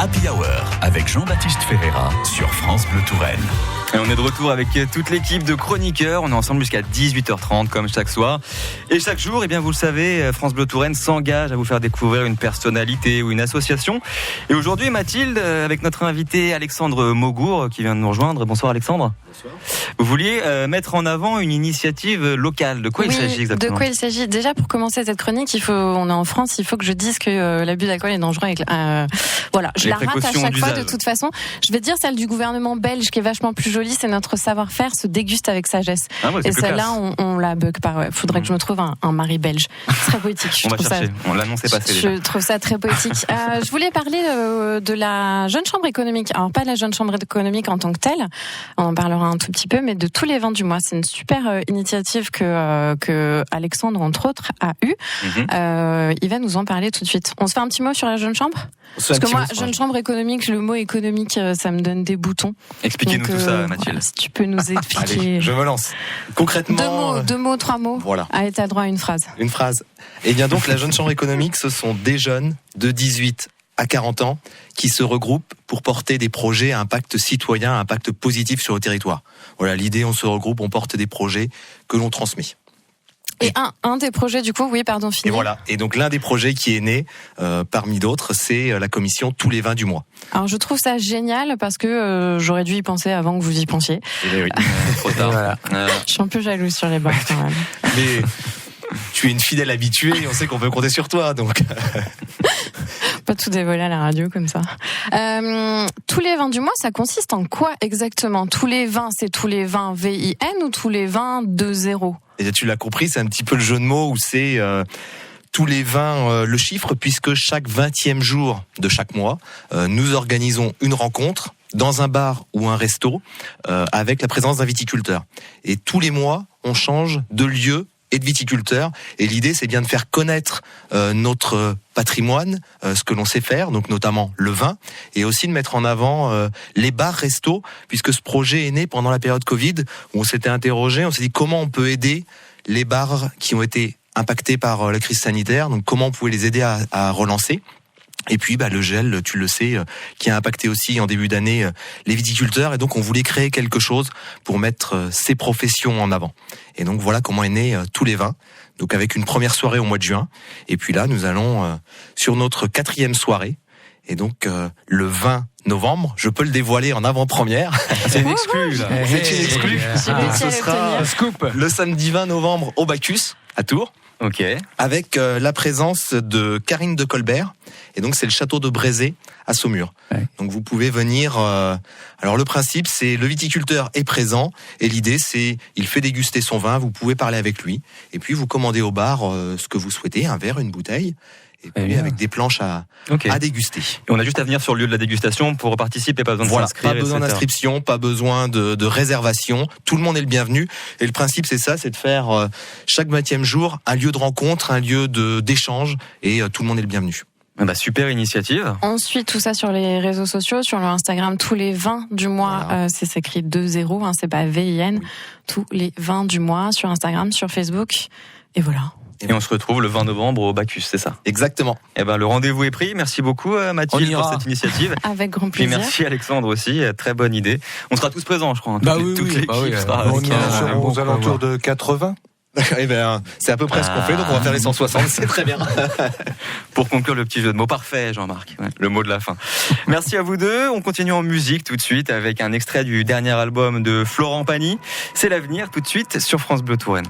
Happy Hour avec Jean-Baptiste Ferreira sur France Bleu Touraine. Et on est de retour avec toute l'équipe de chroniqueurs. On est ensemble jusqu'à 18h30 comme chaque soir. Et chaque jour, vous le savez, France Bleu Touraine s'engage à vous faire découvrir une personnalité ou une association. Et aujourd'hui, Mathilde, avec notre invité Alexandre Maugour qui vient de nous rejoindre. Bonsoir Alexandre. Bonsoir. Vous vouliez mettre en avant une initiative locale. De quoi il s'agit exactement ? De quoi il s'agit ? Déjà, pour commencer cette chronique, on est en France, il faut que je dise que l'abus d'alcool est dangereux. Voilà, je la rate à chaque fois de toute façon. Je vais dire celle du gouvernement belge qui est vachement plus jolie, c'est notre savoir-faire se déguste avec sagesse. Et celle-là, on la bug pas. Ouais. Faudrait que je me trouve un mari belge. C'est très poétique. On va chercher. On l'annonçait passé. Je trouve ça très poétique. Je voulais parler de la jeune chambre économique. Alors pas de la jeune chambre économique en tant que telle. On en parlera un tout petit peu, mais de tous les vins du mois. C'est une super initiative que Alexandre entre autres a eu. Il va nous en parler tout de suite. On se fait un petit mot sur la jeune chambre. Parce que moi, jeune chambre économique, le mot économique, ça me donne des boutons. Expliquez-nous tout ça, Mathilde. Voilà, si tu peux nous expliquer. Allez, je me lance. Concrètement. Deux mots, trois mots. Voilà. Allez, t'as droit à une phrase. Une phrase. Eh bien donc, la jeune chambre économique, ce sont des jeunes de 18 à 40 ans qui se regroupent pour porter des projets à impact citoyen, à impact positif sur le territoire. Voilà, l'idée, on se regroupe, on porte des projets que l'on transmet. Et un des projets, du coup, oui, pardon, fini. Et voilà. Et donc, l'un des projets qui est né, parmi d'autres, c'est la commission Tous les vins du mois. Alors, je trouve ça génial parce que j'aurais dû y penser avant que vous y pensiez. Oui. Trop tard. Voilà. Je suis un peu jalouse sur les bords, quand même. Mais tu es une fidèle habituée et on sait qu'on peut compter sur toi, donc. Pas tout dévoiler à la radio comme ça. Tous les vins du mois, ça consiste en quoi exactement ? Tous les vins, c'est tous les vins VIN ou tous les vins 2-0 ? Et tu l'as compris, c'est un petit peu le jeu de mots où c'est tous les vins, le chiffre, puisque chaque 20e jour de chaque mois, nous organisons une rencontre dans un bar ou un resto avec la présence d'un viticulteur. Et tous les mois, on change de lieu et de viticulteurs. Et l'idée, c'est bien de faire connaître notre patrimoine, ce que l'on sait faire, donc notamment le vin, et aussi de mettre en avant les bars-restos, puisque ce projet est né pendant la période Covid, où on s'était interrogé, on s'est dit comment on peut aider les bars qui ont été impactés par la crise sanitaire, donc comment on pouvait les aider à relancer. Et puis le gel, tu le sais, qui a impacté aussi en début d'année les viticulteurs. Et donc on voulait créer quelque chose pour mettre ces professions en avant. Et donc voilà comment est né Tous les vins. Donc avec une première soirée au mois de juin. Et puis là, nous allons sur notre 4e soirée. Et donc le 20 novembre, je peux le dévoiler en avant-première. C'est une exclue, là. C'est une exclue. Ce sera un scoop. Le samedi 20 novembre au Bacchus, à Tours. Ok. Avec la présence de Karine de Colbert. Et donc, c'est le château de Brézé à Saumur. Ouais. Donc, vous pouvez venir... Alors, le principe, c'est le viticulteur est présent. Et l'idée, c'est il fait déguster son vin. Vous pouvez parler avec lui. Et puis, vous commandez au bar ce que vous souhaitez, un verre, une bouteille. Et puis, avec des planches à déguster. Et on a juste à venir sur le lieu de la dégustation pour participer, pas besoin de s'inscrire. Pas besoin d'inscription, pas besoin de réservation. Tout le monde est le bienvenu. Et le principe, c'est ça, c'est de faire chaque 20e jour un lieu de rencontre, un lieu d'échange. Et tout le monde est le bienvenu. Super initiative. On suit tout ça sur les réseaux sociaux, sur le Instagram Tous les vins du mois. Voilà. C'est écrit 2-0, c'est pas VIN. Oui. Tous les vins du mois sur Instagram, sur Facebook. Et voilà. Et on se retrouve le 20 novembre au Bacchus, c'est ça ? Exactement. Le rendez-vous est pris. Merci beaucoup Mathilde pour cette initiative. Avec grand plaisir. Et merci Alexandre aussi, très bonne idée. On sera tous présents, je crois. Toute l'équipe sera. On est aux alentours de 80. C'est à peu près ce qu'on fait, donc on va faire les 160, c'est très bien. Pour conclure le petit jeu de mots, parfait Jean-Marc, le mot de la fin. Merci à vous deux, on continue en musique tout de suite avec un extrait du dernier album de Florent Pagny. C'est l'avenir tout de suite sur France Bleu Touraine.